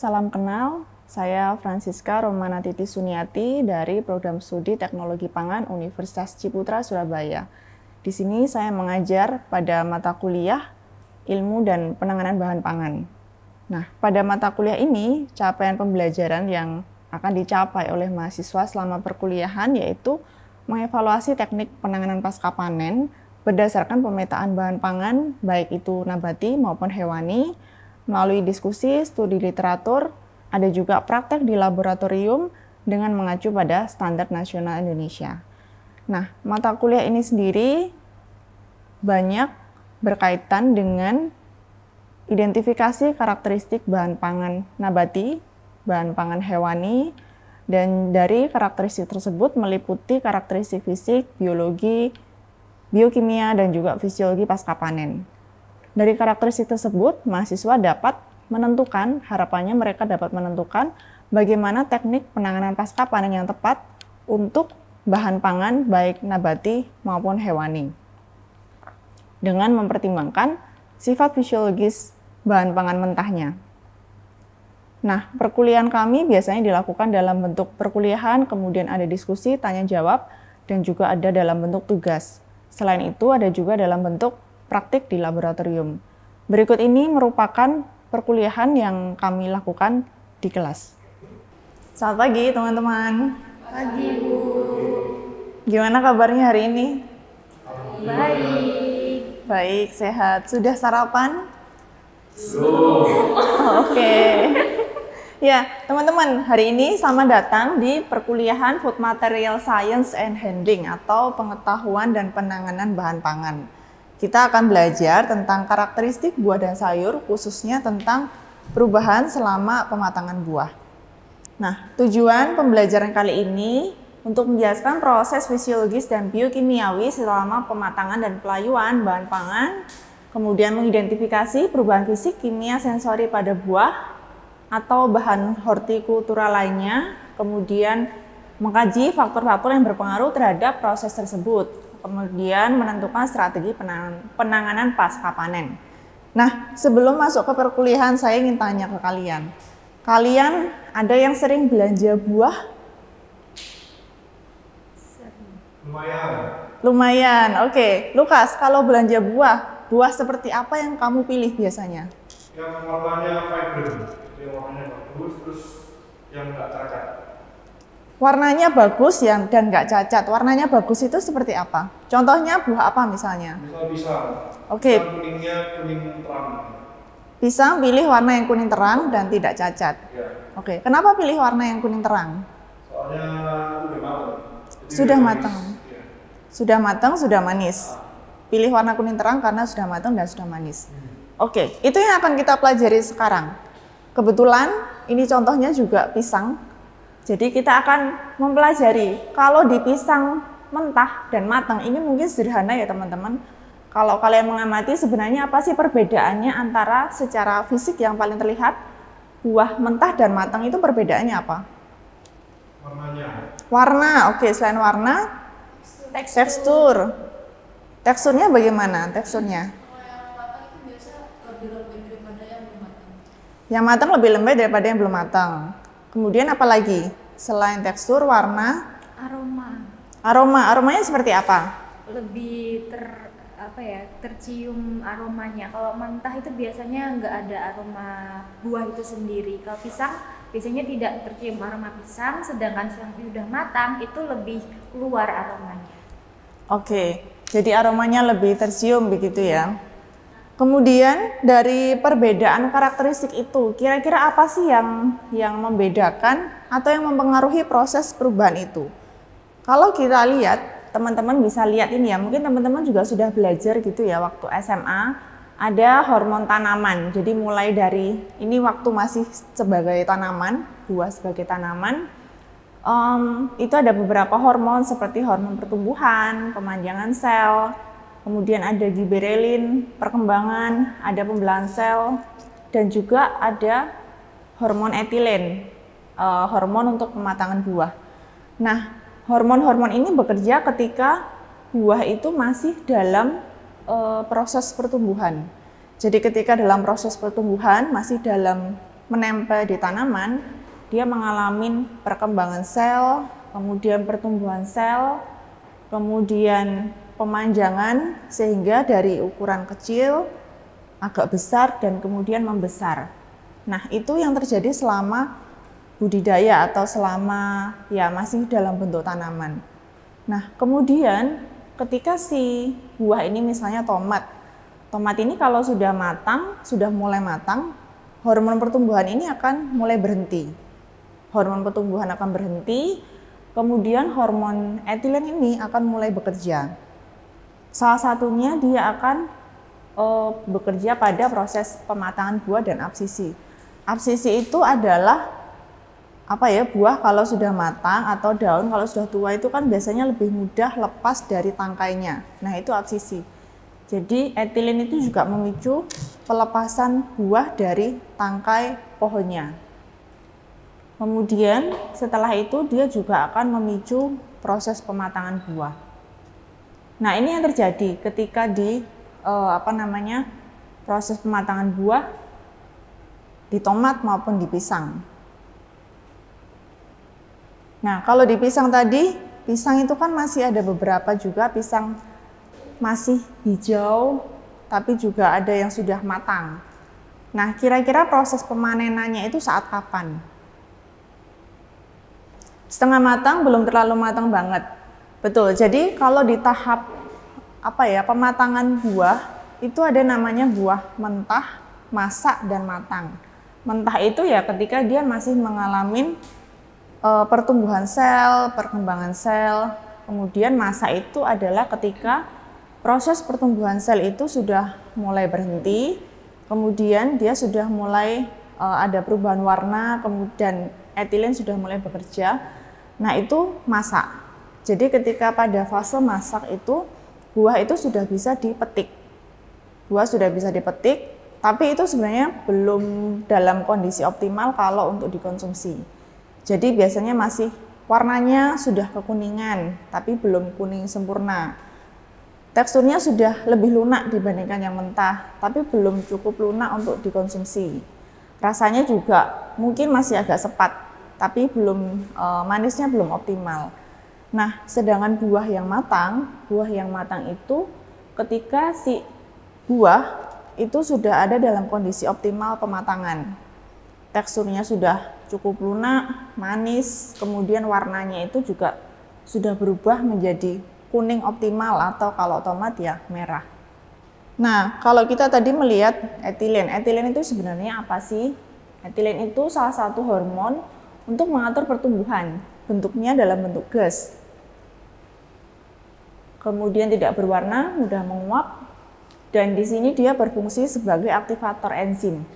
salam kenal. Saya Francisca Romana Titi Suniati dari Program Studi Teknologi Pangan Universitas Ciputra, Surabaya. Di sini saya mengajar pada mata kuliah Ilmu dan Penanganan Bahan Pangan. Nah, pada mata kuliah ini, capaian pembelajaran yang akan dicapai oleh mahasiswa selama perkuliahan yaitu mengevaluasi teknik penanganan pasca panen berdasarkan pemetaan bahan pangan, baik itu nabati maupun hewani, melalui diskusi, studi literatur, ada juga praktek di laboratorium dengan mengacu pada standar nasional Indonesia. Nah, mata kuliah ini sendiri banyak berkaitan dengan identifikasi karakteristik bahan pangan nabati, bahan pangan hewani, dan dari karakteristik tersebut meliputi karakteristik fisik, biologi, biokimia, dan juga fisiologi pasca panen. Dari karakteristik tersebut, mahasiswa dapat menentukan, harapannya mereka dapat menentukan bagaimana teknik penanganan pasca panen yang tepat untuk bahan pangan baik nabati maupun hewani. Dengan mempertimbangkan sifat fisiologis bahan pangan mentahnya. Nah, perkuliahan kami biasanya dilakukan dalam bentuk perkuliahan, kemudian ada diskusi, tanya jawab, dan juga ada dalam bentuk tugas. Selain itu, ada juga dalam bentuk praktik di laboratorium. Berikut ini merupakan perkuliahan yang kami lakukan di kelas. Selamat pagi teman-teman. Pagi Bu. Gimana kabarnya hari ini? Baik. Baik, sehat. Sudah sarapan? Belum. Oke. Ya, teman-teman, hari ini selamat datang di perkuliahan Food Material Science and Handling atau pengetahuan dan penanganan bahan pangan. Kita akan belajar tentang karakteristik buah dan sayur, khususnya tentang perubahan selama pematangan buah. Nah, tujuan pembelajaran kali ini untuk menjelaskan proses fisiologis dan biokimiawi selama pematangan dan pelayuan bahan pangan, kemudian mengidentifikasi perubahan fisik, kimia, sensori pada buah atau bahan hortikultura lainnya, kemudian mengkaji faktor-faktor yang berpengaruh terhadap proses tersebut, kemudian menentukan strategi penanganan pasca panen. Nah, sebelum masuk ke perkuliahan, saya ingin tanya ke kalian. Kalian ada yang sering belanja buah? Lumayan. Lumayan, oke. Lukas, kalau belanja buah seperti apa yang kamu pilih biasanya? Yang warnanya vibrant, yang warnanya bagus, terus yang nggak cacat. Warnanya bagus dan nggak cacat. Warnanya bagus itu seperti apa? Contohnya buah apa misalnya? Misal pisang. Oke. Pisang kuningnya kuning terang. Pisang pilih warna yang kuning terang dan tidak cacat. Ya. Oke. Kenapa pilih warna yang kuning terang? Soalnya udah matang. Jadi Sudah udah matang. manis. Ya. Sudah matang, sudah manis. Pilih warna kuning terang karena sudah matang dan sudah manis. Oke, itu yang akan kita pelajari sekarang. Kebetulan ini contohnya juga pisang. Jadi kita akan mempelajari kalau di pisang mentah dan matang ini mungkin sederhana ya teman-teman. Kalau kalian mengamati sebenarnya apa sih perbedaannya antara secara fisik yang paling terlihat buah mentah dan matang itu perbedaannya apa? Warnanya. Warna, oke, selain warna, tekstur. Teksturnya bagaimana teksturnya? Yang matang lebih lembek daripada yang belum matang. Kemudian apa lagi? Selain tekstur, warna, aromanya seperti apa? Lebih tercium aromanya. Kalau mentah itu biasanya nggak ada aroma buah itu sendiri. Kalau pisang biasanya tidak tercium aroma pisang, sedangkan yang sudah matang itu lebih keluar aromanya. Oke, jadi aromanya lebih tercium begitu ya. Kemudian dari perbedaan karakteristik itu, kira-kira apa sih yang membedakan atau yang mempengaruhi proses perubahan itu? Kalau kita lihat, teman-teman bisa lihat ini ya, mungkin teman-teman juga sudah belajar gitu ya waktu SMA, ada hormon tanaman. Jadi mulai dari ini waktu masih sebagai tanaman, buah sebagai tanaman, itu ada beberapa hormon seperti hormon pertumbuhan, pemanjangan sel, kemudian ada giberelin, perkembangan, ada pembelahan sel, dan juga ada hormon etilen, hormon untuk pematangan buah. Nah, hormon-hormon ini bekerja ketika buah itu masih dalam proses pertumbuhan. Jadi ketika dalam proses pertumbuhan masih dalam menempel di tanaman, dia mengalami perkembangan sel, kemudian pertumbuhan sel, kemudian pemanjangan sehingga dari ukuran kecil agak besar dan kemudian membesar. Nah, itu yang terjadi selama budidaya atau selama ya masih dalam bentuk tanaman. Nah, kemudian ketika si buah ini misalnya tomat ini kalau sudah matang, sudah mulai matang, hormon pertumbuhan ini akan mulai berhenti. Hormon pertumbuhan akan berhenti, kemudian hormon etilen ini akan mulai bekerja. Salah satunya dia akan bekerja pada proses pematangan buah dan absisi. Absisi itu adalah buah kalau sudah matang atau daun kalau sudah tua itu kan biasanya lebih mudah lepas dari tangkainya. Nah, itu absisi. Jadi etilen itu juga memicu pelepasan buah dari tangkai pohonnya. Kemudian setelah itu dia juga akan memicu proses pematangan buah. Nah, ini yang terjadi ketika di proses pematangan buah di tomat maupun di pisang. Nah, kalau di pisang tadi, pisang itu kan masih ada beberapa juga pisang masih hijau, tapi juga ada yang sudah matang. Nah, kira-kira proses pemanenannya itu saat kapan? Setengah matang, belum terlalu matang banget. Betul, jadi kalau di tahap pematangan buah, itu ada namanya buah mentah, masak, dan matang. Mentah itu ya ketika dia masih mengalami pertumbuhan sel, perkembangan sel. Kemudian masak itu adalah ketika proses pertumbuhan sel itu sudah mulai berhenti, kemudian dia sudah mulai ada perubahan warna, kemudian etilen sudah mulai bekerja. Nah, itu masak. Jadi ketika pada fase masak itu buah itu sudah bisa dipetik. Buah sudah bisa dipetik, tapi itu sebenarnya belum dalam kondisi optimal kalau untuk dikonsumsi. Jadi biasanya masih warnanya sudah kekuningan, tapi belum kuning sempurna. Teksturnya sudah lebih lunak dibandingkan yang mentah, tapi belum cukup lunak untuk dikonsumsi. Rasanya juga mungkin masih agak sepat, tapi manisnya belum optimal. Nah, sedangkan buah yang matang itu ketika si buah itu sudah ada dalam kondisi optimal pematangan. Teksturnya sudah cukup lunak, manis, kemudian warnanya itu juga sudah berubah menjadi kuning optimal atau kalau tomat ya merah. Nah, kalau kita tadi melihat etilen itu sebenarnya apa sih? Etilen itu salah satu hormon untuk mengatur pertumbuhan, bentuknya dalam bentuk gas. Kemudian tidak berwarna, mudah menguap, dan di sini dia berfungsi sebagai aktivator enzim.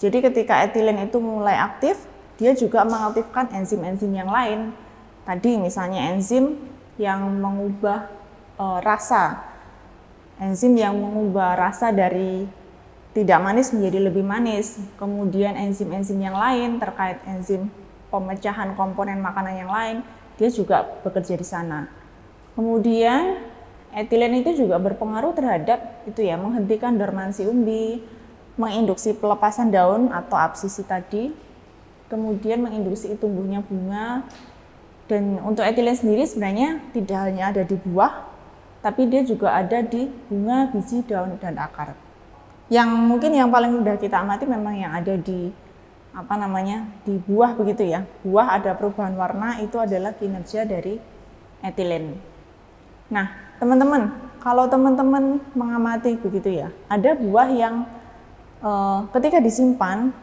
Jadi ketika etilen itu mulai aktif, dia juga mengaktifkan enzim-enzim yang lain. Tadi misalnya enzim yang mengubah rasa. Enzim yang mengubah rasa dari tidak manis menjadi lebih manis. Kemudian enzim-enzim yang lain terkait enzim pemecahan komponen makanan yang lain, dia juga bekerja di sana. Kemudian etilen itu juga berpengaruh terhadap menghentikan dormansi umbi, menginduksi pelepasan daun atau absisi tadi, kemudian menginduksi tumbuhnya bunga. Dan untuk etilen sendiri sebenarnya tidak hanya ada di buah, tapi dia juga ada di bunga, biji, daun, dan akar. Yang mungkin yang paling mudah kita amati memang yang ada di di buah begitu ya. Buah ada perubahan warna, itu adalah kinerja dari etilen. Nah, teman-teman, kalau teman-teman mengamati begitu ya, ada buah yang ketika disimpan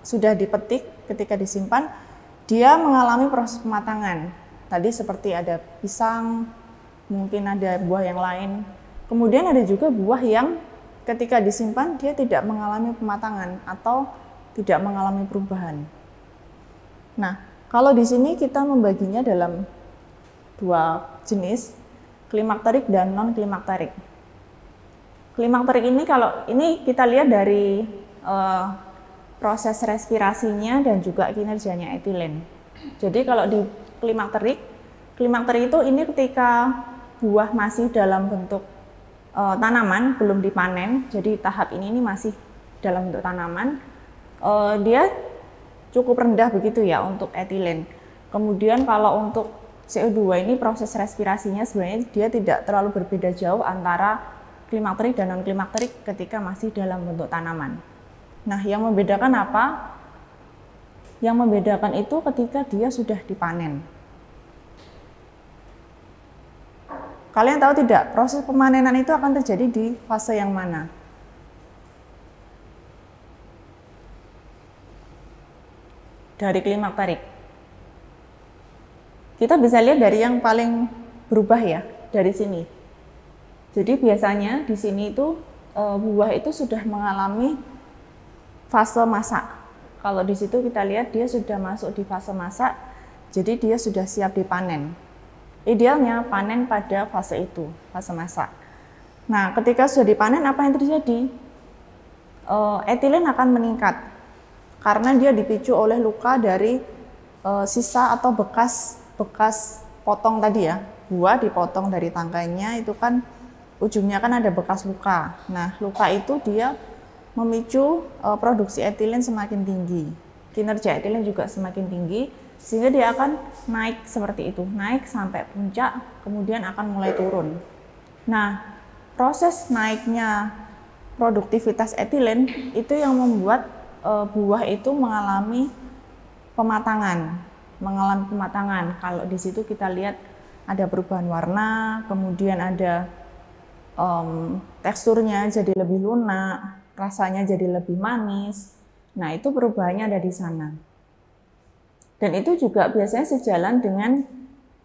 sudah dipetik, ketika disimpan dia mengalami proses pematangan. Tadi seperti ada pisang, mungkin ada buah yang lain. Kemudian ada juga buah yang ketika disimpan dia tidak mengalami pematangan atau tidak mengalami perubahan. Nah, kalau di sini kita membaginya dalam dua jenis, klimakterik dan non klimakterik. Klimakterik ini kalau ini kita lihat dari proses respirasinya dan juga kinerjanya etilen. Jadi kalau di klimakterik itu ini ketika buah masih dalam bentuk tanaman, belum dipanen. Jadi tahap ini masih dalam bentuk tanaman. dia cukup rendah begitu ya untuk etilen. Kemudian kalau untuk CO2 ini proses respirasinya sebenarnya dia tidak terlalu berbeda jauh antara klimakterik dan non klimakterik ketika masih dalam bentuk tanaman. Nah, yang membedakan apa? Yang membedakan itu ketika dia sudah dipanen. Kalian tahu tidak, proses pemanenan itu akan terjadi di fase yang mana? Dari klimakterik. Kita bisa lihat dari yang paling berubah ya, dari sini. Jadi biasanya di sini itu buah itu sudah mengalami fase masak. Kalau di situ kita lihat dia sudah masuk di fase masak, jadi dia sudah siap dipanen. Idealnya panen pada fase itu, fase masak. Nah, ketika sudah dipanen apa yang terjadi? Etilen akan meningkat karena dia dipicu oleh luka dari sisa atau bekas potong tadi ya. Buah dipotong dari tangkainya itu kan ujungnya kan ada bekas luka. Nah, luka itu dia memicu produksi etilen semakin tinggi. Kinerja etilen juga semakin tinggi sehingga dia akan naik seperti itu, naik sampai puncak, kemudian akan mulai turun. Nah, proses naiknya produktivitas etilen itu yang membuat buah itu mengalami pematangan. Kalau di situ kita lihat ada perubahan warna, kemudian ada teksturnya jadi lebih lunak, rasanya jadi lebih manis. Nah, itu perubahannya ada di sana. Dan itu juga biasanya sejalan dengan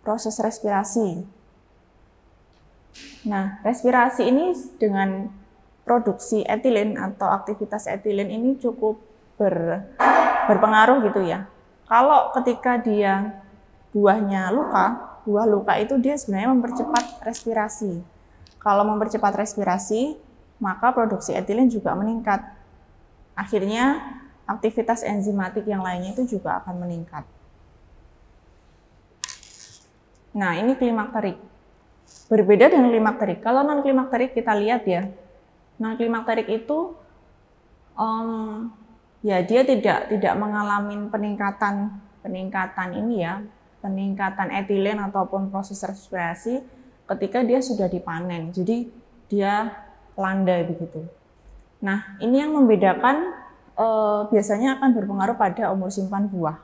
proses respirasi. Nah, respirasi ini dengan produksi etilen atau aktivitas etilen ini cukup berpengaruh gitu ya. Kalau ketika dia buahnya buah luka itu dia sebenarnya mempercepat respirasi. Kalau mempercepat respirasi, maka produksi etilen juga meningkat. Akhirnya aktivitas enzimatik yang lainnya itu juga akan meningkat. Nah, ini klimakterik. Berbeda dengan klimakterik. Kalau non klimakterik kita lihat ya, non klimakterik itu ya dia tidak mengalami peningkatan ini ya, peningkatan etilen ataupun proses respirasi ketika dia sudah dipanen. Jadi dia landai begitu. Nah, ini yang membedakan biasanya akan berpengaruh pada umur simpan buah.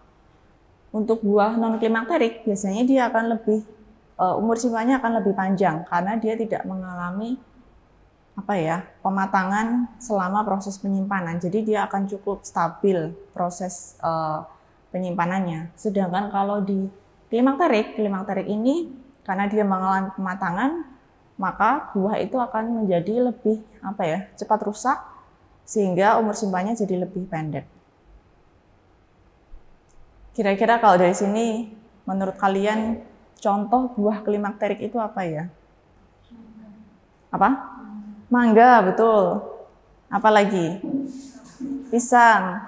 Untuk buah non klimakterik biasanya dia akan lebih umur simpannya akan lebih panjang karena dia tidak mengalami pematangan selama proses penyimpanan. Jadi dia akan cukup stabil proses penyimpanannya. Sedangkan kalau di klimakterik ini karena dia mengalami pematangan, maka buah itu akan menjadi lebih cepat rusak sehingga umur simpannya jadi lebih pendek. Kira-kira kalau dari sini menurut kalian contoh buah klimakterik itu apa ya? Apa? Mangga, betul. Apa lagi? Pisang.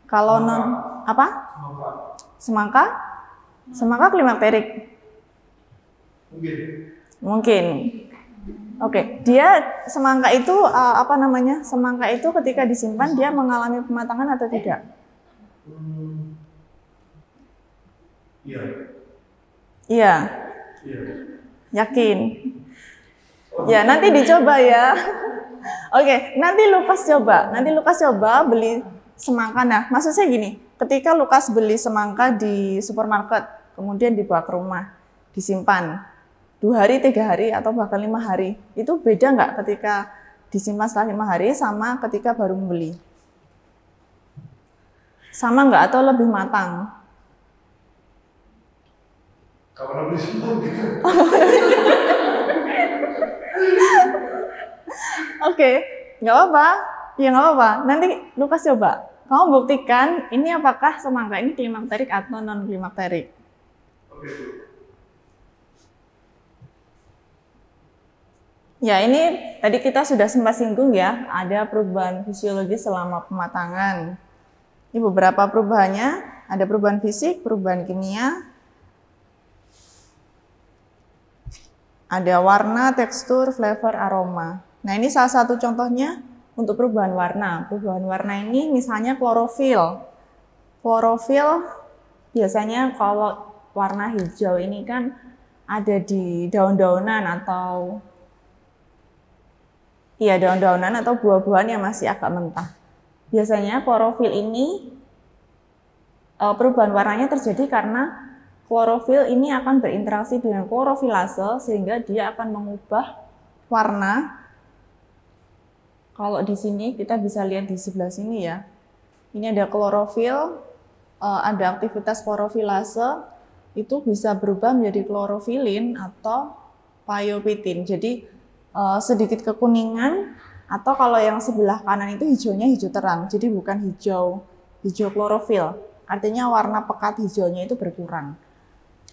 Kalau non apa? Semangka? Semangka klimakterik. Mungkin. Oke, dia semangka itu Semangka itu ketika disimpan dia mengalami pematangan atau tidak? Iya. Iya. Yakin? Ya, nanti dicoba ya. Oke, nanti Lukas coba beli semangka. Nah, maksud saya gini, ketika Lukas beli semangka di supermarket, kemudian dibawa ke rumah, disimpan 2 hari, 3 hari, atau bahkan 5 hari, itu beda nggak ketika disimpan setelah 5 hari sama ketika baru membeli? Sama nggak atau lebih matang? Kalau beli semangka. Oke, nggak apa-apa. Ya nggak apa-apa. Nanti Lukas coba. Kamu buktikan ini apakah semangka ini klimakterik atau non klimakterik. Oke. Ya, ini tadi kita sudah sempat singgung ya, ada perubahan fisiologis selama pematangan. Ini beberapa perubahannya, ada perubahan fisik, perubahan kimia, ada warna, tekstur, flavor, aroma. Nah, ini salah satu contohnya untuk perubahan warna. Perubahan warna ini misalnya klorofil. Klorofil biasanya kalau warna hijau ini kan ada di daun-daunan atau daun-daunan atau buah-buahan yang masih agak mentah. Biasanya klorofil ini perubahan warnanya terjadi karena klorofil ini akan berinteraksi dengan klorofilase sehingga dia akan mengubah warna. Kalau di sini kita bisa lihat di sebelah sini ya. Ini ada klorofil, ada aktivitas klorofilase, itu bisa berubah menjadi klorofilin atau pyopitin. Jadi sedikit kekuningan, atau kalau yang sebelah kanan itu hijaunya hijau terang. Jadi bukan hijau klorofil. Artinya warna pekat hijaunya itu berkurang.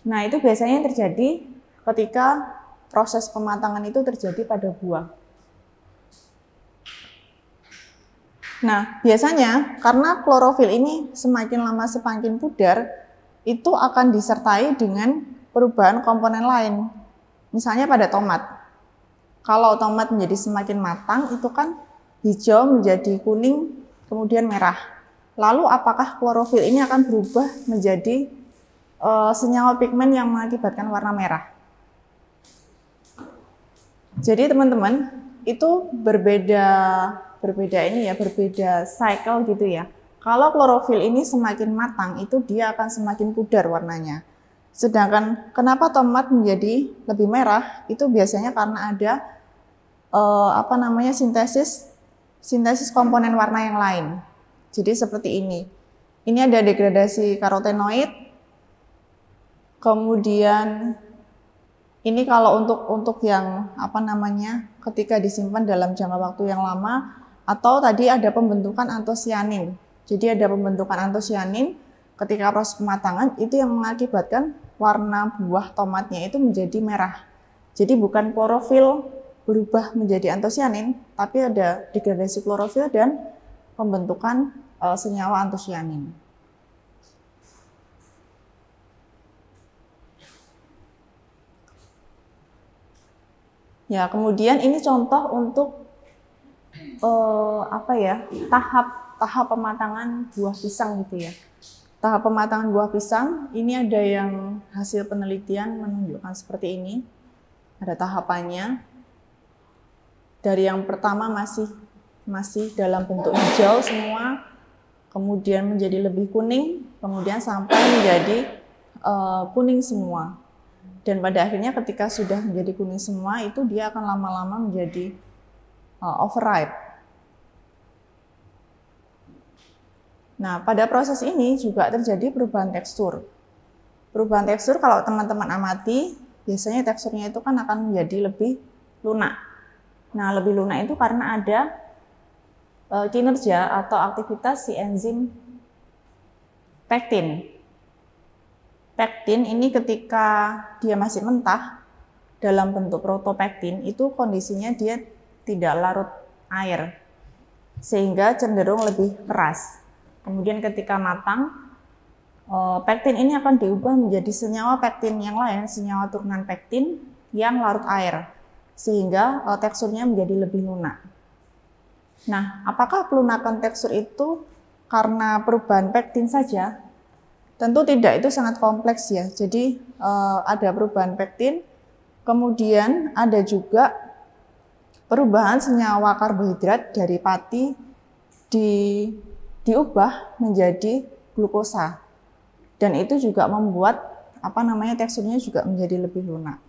Nah, itu biasanya terjadi ketika proses pematangan itu terjadi pada buah. Nah, biasanya karena klorofil ini semakin lama semakin pudar, itu akan disertai dengan perubahan komponen lain. Misalnya pada tomat. Kalau tomat menjadi semakin matang, itu kan hijau menjadi kuning, kemudian merah. Lalu apakah klorofil ini akan berubah menjadi senyawa pigmen yang mengakibatkan warna merah? Jadi teman-teman, itu berbeda cycle gitu ya. Kalau klorofil ini semakin matang, itu dia akan semakin pudar warnanya. Sedangkan kenapa tomat menjadi lebih merah? Itu biasanya karena ada sintesis komponen warna yang lain. Jadi seperti ini. Ini ada degradasi karotenoid. Kemudian ini kalau untuk yang ketika disimpan dalam jangka waktu yang lama, atau tadi ada pembentukan antosianin. Jadi ada pembentukan antosianin ketika proses pematangan itu yang mengakibatkan warna buah tomatnya itu menjadi merah. Jadi bukan klorofil berubah menjadi antosianin, tapi ada degradasi klorofil dan pembentukan senyawa antosianin. Ya, kemudian ini contoh untuk tahap pematangan buah pisang gitu ya. Tahap pematangan buah pisang, ini ada yang hasil penelitian menunjukkan seperti ini. Ada tahapannya. Dari yang pertama masih dalam bentuk hijau semua, kemudian menjadi lebih kuning, kemudian sampai menjadi kuning semua. Dan pada akhirnya ketika sudah menjadi kuning semua, itu dia akan lama-lama menjadi overripe. Nah, pada proses ini juga terjadi perubahan tekstur. Perubahan tekstur kalau teman-teman amati, biasanya teksturnya itu kan akan menjadi lebih lunak. Nah, lebih lunak itu karena ada kinerja atau aktivitas si enzim pektin. Pektin ini ketika dia masih mentah dalam bentuk protopektin, itu kondisinya dia tidak larut air, sehingga cenderung lebih keras. Kemudian ketika matang, pektin ini akan diubah menjadi senyawa pektin yang lain, senyawa turunan pektin yang larut air, sehingga teksturnya menjadi lebih lunak. Nah, apakah pelunakan tekstur itu karena perubahan pektin saja? Tentu tidak, itu sangat kompleks ya. Jadi ada perubahan pektin, kemudian ada juga perubahan senyawa karbohidrat dari pati diubah menjadi glukosa, dan itu juga membuat teksturnya juga menjadi lebih lunak.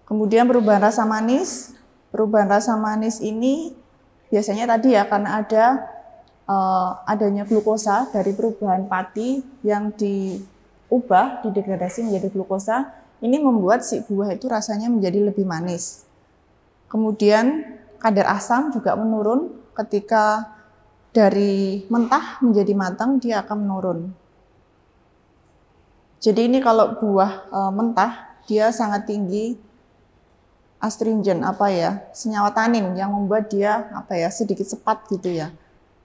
Kemudian perubahan rasa manis. Perubahan rasa manis ini biasanya tadi ya karena adanya glukosa dari perubahan pati yang diubah, didegradasi menjadi glukosa. Ini membuat si buah itu rasanya menjadi lebih manis. Kemudian kadar asam juga menurun ketika dari mentah menjadi matang, dia akan menurun. Jadi ini kalau buah mentah, dia sangat tinggi astringen, senyawa tanin yang membuat dia sedikit sepat gitu ya.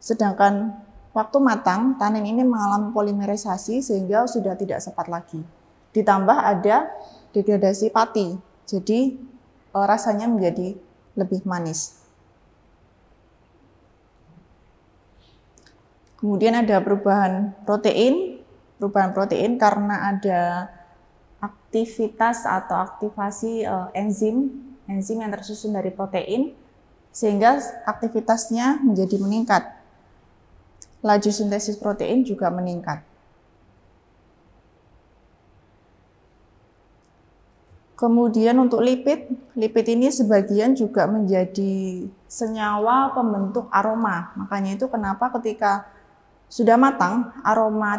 Sedangkan waktu matang, tanin ini mengalami polimerisasi sehingga sudah tidak sepat lagi. Ditambah ada degradasi pati. Jadi rasanya menjadi lebih manis. Kemudian ada perubahan protein karena ada aktivitas atau aktivasi enzim yang tersusun dari protein, sehingga aktivitasnya menjadi meningkat. Laju sintesis protein juga meningkat. Kemudian untuk lipid ini sebagian juga menjadi senyawa pembentuk aroma. Makanya itu kenapa ketika sudah matang, aroma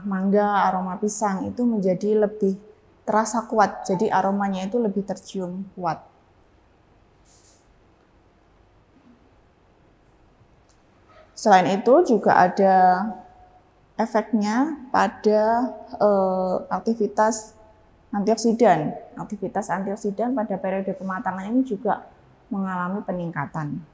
mangga, aroma pisang itu menjadi lebih terasa kuat. Jadi aromanya itu lebih tercium kuat. Selain itu juga ada efeknya pada aktivitas antioksidan. Aktivitas antioksidan pada periode pematangan ini juga mengalami peningkatan.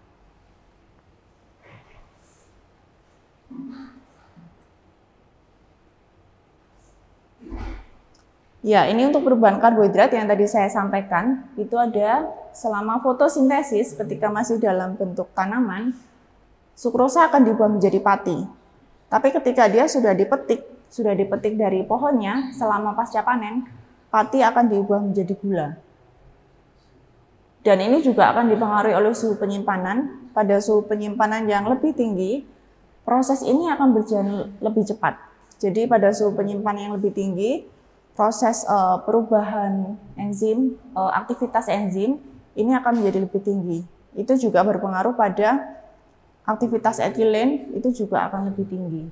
Ya, ini untuk perubahan karbohidrat yang tadi saya sampaikan, itu ada selama fotosintesis ketika masih dalam bentuk tanaman, sukrosa akan diubah menjadi pati. Tapi ketika dia sudah dipetik dari pohonnya selama pasca panen, pati akan diubah menjadi gula. Dan ini juga akan dipengaruhi oleh suhu penyimpanan. Pada suhu penyimpanan yang lebih tinggi, proses ini akan berjalan lebih cepat. Jadi pada suhu penyimpanan yang lebih tinggi, proses perubahan enzim, aktivitas enzim ini akan menjadi lebih tinggi. Itu juga berpengaruh pada aktivitas etilen, itu juga akan lebih tinggi.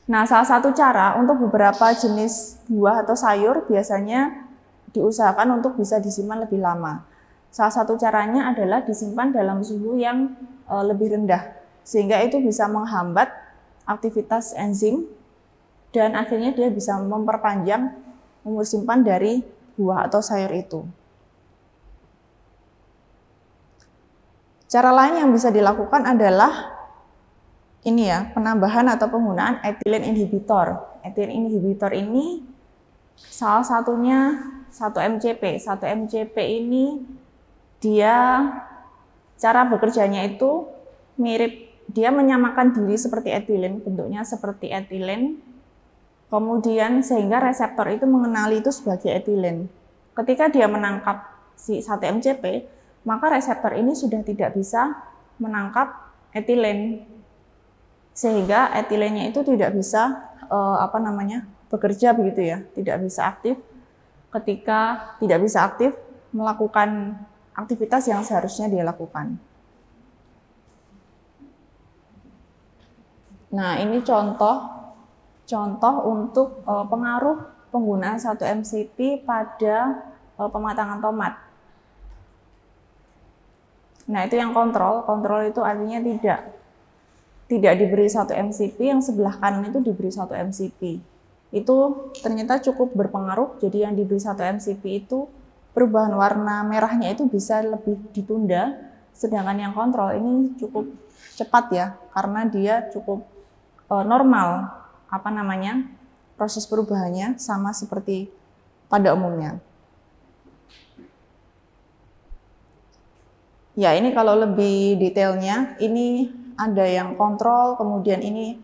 Nah, salah satu cara untuk beberapa jenis buah atau sayur biasanya diusahakan untuk bisa disimpan lebih lama. Salah satu caranya adalah disimpan dalam suhu yang lebih rendah, sehingga itu bisa menghambat aktivitas enzim dan akhirnya dia bisa memperpanjang umur simpan dari buah atau sayur itu. Cara lain yang bisa dilakukan adalah ini ya, penambahan atau penggunaan ethylene inhibitor. Ethylene inhibitor ini salah satunya 1-MCP. 1-MCP ini dia cara bekerjanya itu mirip, dia menyamakan diri seperti etilen, bentuknya seperti etilen. Kemudian sehingga reseptor itu mengenali itu sebagai etilen. Ketika dia menangkap si 1-MCP, maka reseptor ini sudah tidak bisa menangkap etilen. Sehingga etilennya itu tidak bisa bekerja begitu ya, tidak bisa aktif ketika tidak bisa aktif melakukan aktivitas yang seharusnya dia lakukan. Nah, ini contoh untuk pengaruh penggunaan 1-MCP pada pematangan tomat. Nah, itu yang kontrol itu artinya tidak diberi 1-MCP, yang sebelah kanan itu diberi 1-MCP. Itu ternyata cukup berpengaruh, jadi yang diberi 1-MCP itu perubahan warna merahnya itu bisa lebih ditunda, sedangkan yang kontrol ini cukup cepat ya, karena dia cukup normal, proses perubahannya sama seperti pada umumnya. Ya, ini kalau lebih detailnya, ini ada yang kontrol, kemudian ini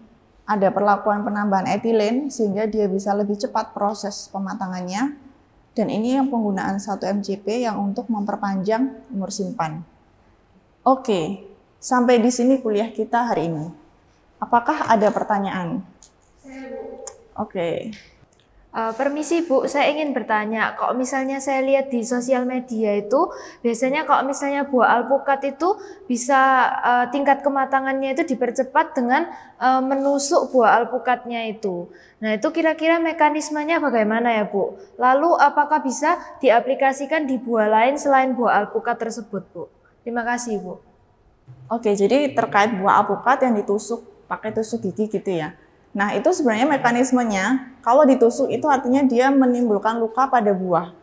ada perlakuan penambahan etilen sehingga dia bisa lebih cepat proses pematangannya. Dan ini yang penggunaan 1-MCP yang untuk memperpanjang umur simpan. Oke, sampai di sini kuliah kita hari ini. Apakah ada pertanyaan? Oke. Permisi Bu, saya ingin bertanya, kalau misalnya saya lihat di sosial media itu, biasanya kalau misalnya buah alpukat itu bisa tingkat kematangannya itu dipercepat dengan menusuk buah alpukatnya itu. Nah, itu kira-kira mekanismenya bagaimana ya Bu? Lalu apakah bisa diaplikasikan di buah lain selain buah alpukat tersebut Bu? Terima kasih Bu. Oke, jadi terkait buah alpukat yang ditusuk pakai tusuk gigi gitu ya. Nah, itu sebenarnya mekanismenya, kalau ditusuk itu artinya dia menimbulkan luka pada buah.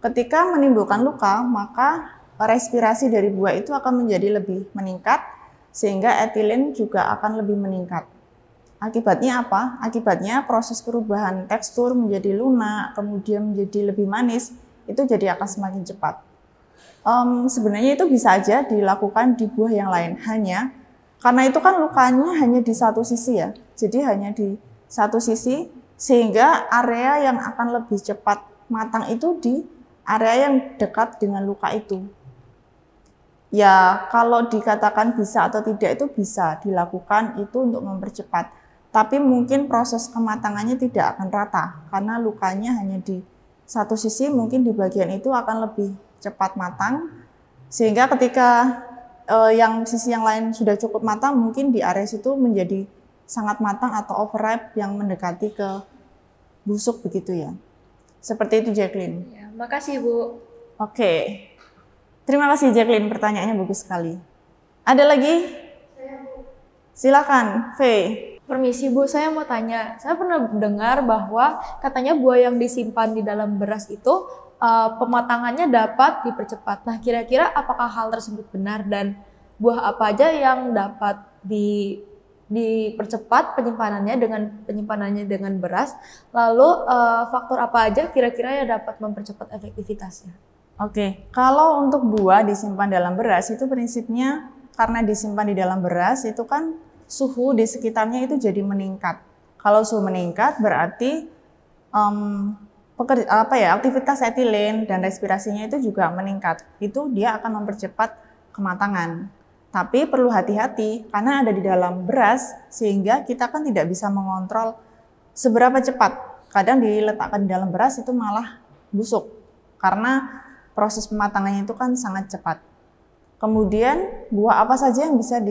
Ketika menimbulkan luka, maka respirasi dari buah itu akan menjadi lebih meningkat, sehingga etilen juga akan lebih meningkat. Akibatnya apa? Akibatnya proses perubahan tekstur menjadi lunak, kemudian menjadi lebih manis, itu jadi akan semakin cepat. Sebenarnya itu bisa aja dilakukan di buah yang lain, hanya karena itu kan lukanya hanya di satu sisi ya, jadi hanya di satu sisi, sehingga area yang akan lebih cepat matang itu di area yang dekat dengan luka itu. Ya, kalau dikatakan bisa atau tidak itu bisa dilakukan itu untuk mempercepat. Tapi mungkin proses kematangannya tidak akan rata, karena lukanya hanya di satu sisi, mungkin di bagian itu akan lebih cepat matang, sehingga ketika yang sisi yang lain sudah cukup matang, mungkin di area situ menjadi sangat matang atau overripe yang mendekati ke busuk begitu ya. Seperti itu Jacqueline. Ya, makasih Bu. Oke. Terima kasih Jacqueline, pertanyaannya bagus sekali. Ada lagi? Silakan, Faye. Permisi Bu, saya mau tanya. Saya pernah dengar bahwa katanya buah yang disimpan di dalam beras itu pematangannya dapat dipercepat. Nah, kira-kira apakah hal tersebut benar dan buah apa aja yang dapat dipercepat penyimpanannya dengan beras? Lalu faktor apa aja kira-kira yang dapat mempercepat efektivitasnya? Oke, kalau untuk buah disimpan dalam beras itu prinsipnya karena disimpan di dalam beras itu kan suhu di sekitarnya itu jadi meningkat. Kalau suhu meningkat berarti aktivitas etilen dan respirasinya itu juga meningkat. Itu dia akan mempercepat kematangan. Tapi perlu hati-hati karena ada di dalam beras sehingga kita kan tidak bisa mengontrol seberapa cepat. Kadang diletakkan di dalam beras itu malah busuk karena proses pematangannya itu kan sangat cepat. Kemudian buah apa saja yang bisa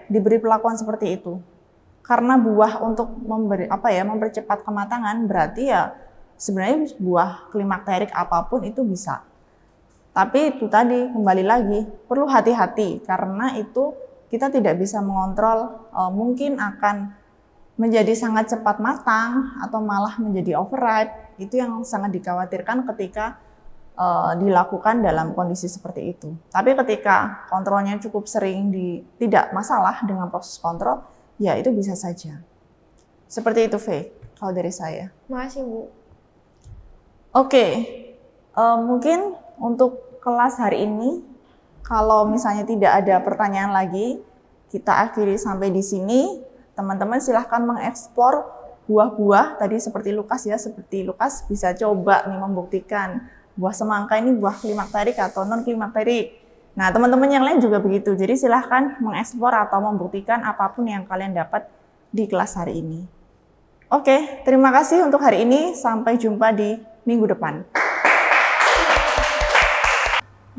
diberi perlakuan seperti itu? Karena buah untuk mempercepat kematangan berarti ya sebenarnya buah klimakterik apapun itu bisa. Tapi itu tadi kembali lagi perlu hati-hati karena itu kita tidak bisa mengontrol, mungkin akan menjadi sangat cepat matang atau malah menjadi overripe. Itu yang sangat dikhawatirkan ketika dilakukan dalam kondisi seperti itu. Tapi ketika kontrolnya cukup sering tidak masalah dengan proses kontrol, ya itu bisa saja. Seperti itu, Faye, kalau dari saya. Makasih, Bu. Oke, mungkin untuk kelas hari ini, kalau misalnya tidak ada pertanyaan lagi, kita akhiri sampai di sini. Teman-teman silahkan mengeksplor buah-buah, tadi seperti Lukas ya, bisa coba nih membuktikan buah semangka ini buah klimakterik atau non klimakterik. Nah, teman-teman yang lain juga begitu. Jadi silahkan mengeksplor atau membuktikan apapun yang kalian dapat di kelas hari ini. Oke, terima kasih untuk hari ini. Sampai jumpa di minggu depan.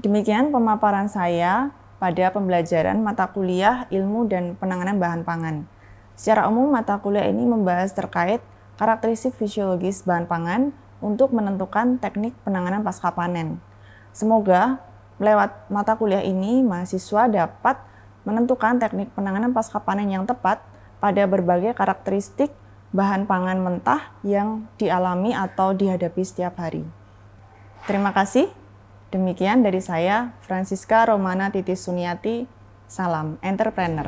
Demikian pemaparan saya pada pembelajaran mata kuliah ilmu dan penanganan bahan pangan. Secara umum, mata kuliah ini membahas terkait karakteristik fisiologis bahan pangan untuk menentukan teknik penanganan pasca panen. Semoga lewat mata kuliah ini, mahasiswa dapat menentukan teknik penanganan pasca panen yang tepat pada berbagai karakteristik bahan pangan mentah yang dialami atau dihadapi setiap hari. Terima kasih. Demikian dari saya, Francisca Romana Titis Suniati. Salam entrepreneur.